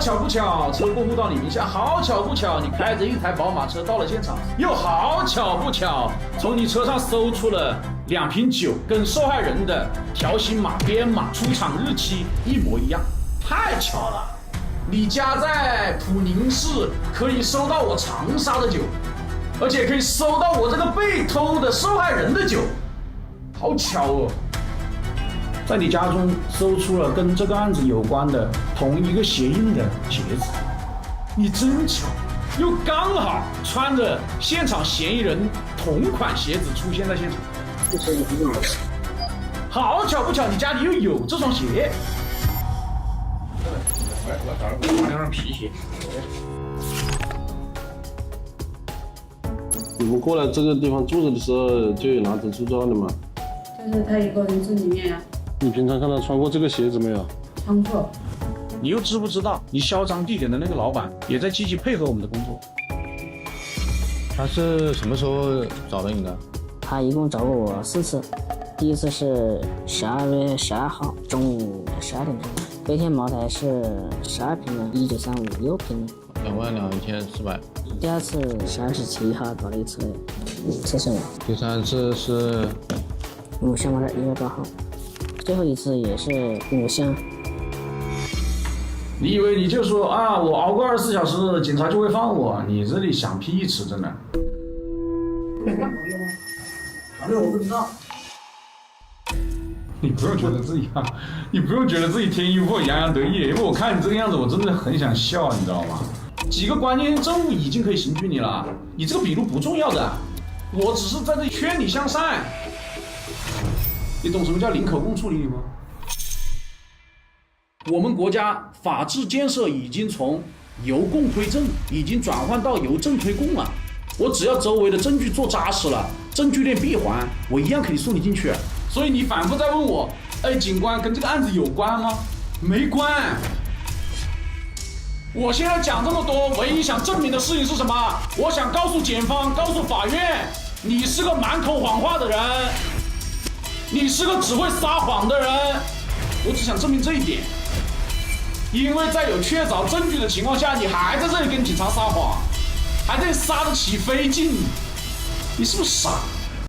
巧不巧，車過戶到你名下；好巧不巧，你開着一台寶馬車到了現場；又好巧不巧，從你車上搜出了2瓶酒，跟受害人的條形碼、編碼、出廠日期一模一樣，太巧了！你家在普寧市，可以收到我長沙的酒，而且可以收到我這個被偷的受害人的酒，好巧哦！在你家中搜出了跟這個案子有關的同一個鞋印的鞋子，你真巧，又剛好穿着現場嫌疑人同款鞋子出現在現场。這是一個好巧不巧，你家裡又有這雙鞋。我找2雙皮鞋。你们过来這個地方住着的時候就有拿着護照的嗎？就是他一個人住裡面呀。你平常看他穿過這個鞋子沒有？穿過。你又知不知道，你囂張地點的那個老闆也在積極配合我們的工作？他是什麼時候找的你的？他一共找過我4次，第一次是12月12號中午12點鐘，飛天茅台是12瓶的，19356瓶的22400。第二次12月17號找了一次，45。第三次是5箱的1月8號，最後一次也是5箱。你以為你就說啊，我熬個24小時，警察就會放我？你這裡想屁吃，真的。反正我不知道。你不用覺得自己天衣无縫洋洋得意，因為我看你這個樣子，我真的很想笑，你知道嗎？幾個關鍵證物已經可以刑拘你了，你這個筆錄不重要的，我只是在這裡勸你向善。你懂什麼叫零口供處理嗎？我們國家法治建設已經從由供推證，已經轉換到由證推供了。我只要周圍的證據做扎實了，證據鏈閉環，我一樣可以送你進去。所以你反覆在問我，哎，警官跟這個案子有關嗎？沒關。我現在講這麼多，唯一想證明的事情是什麼？我想告訴檢方，告訴法院，你是個滿口謊話的人，你是個只會撒謊的人。我只想證明這一點。因為在有確鑿證據的情況下，你還在這裡跟警察撒謊，還在撒得起飛勁，你是不是傻？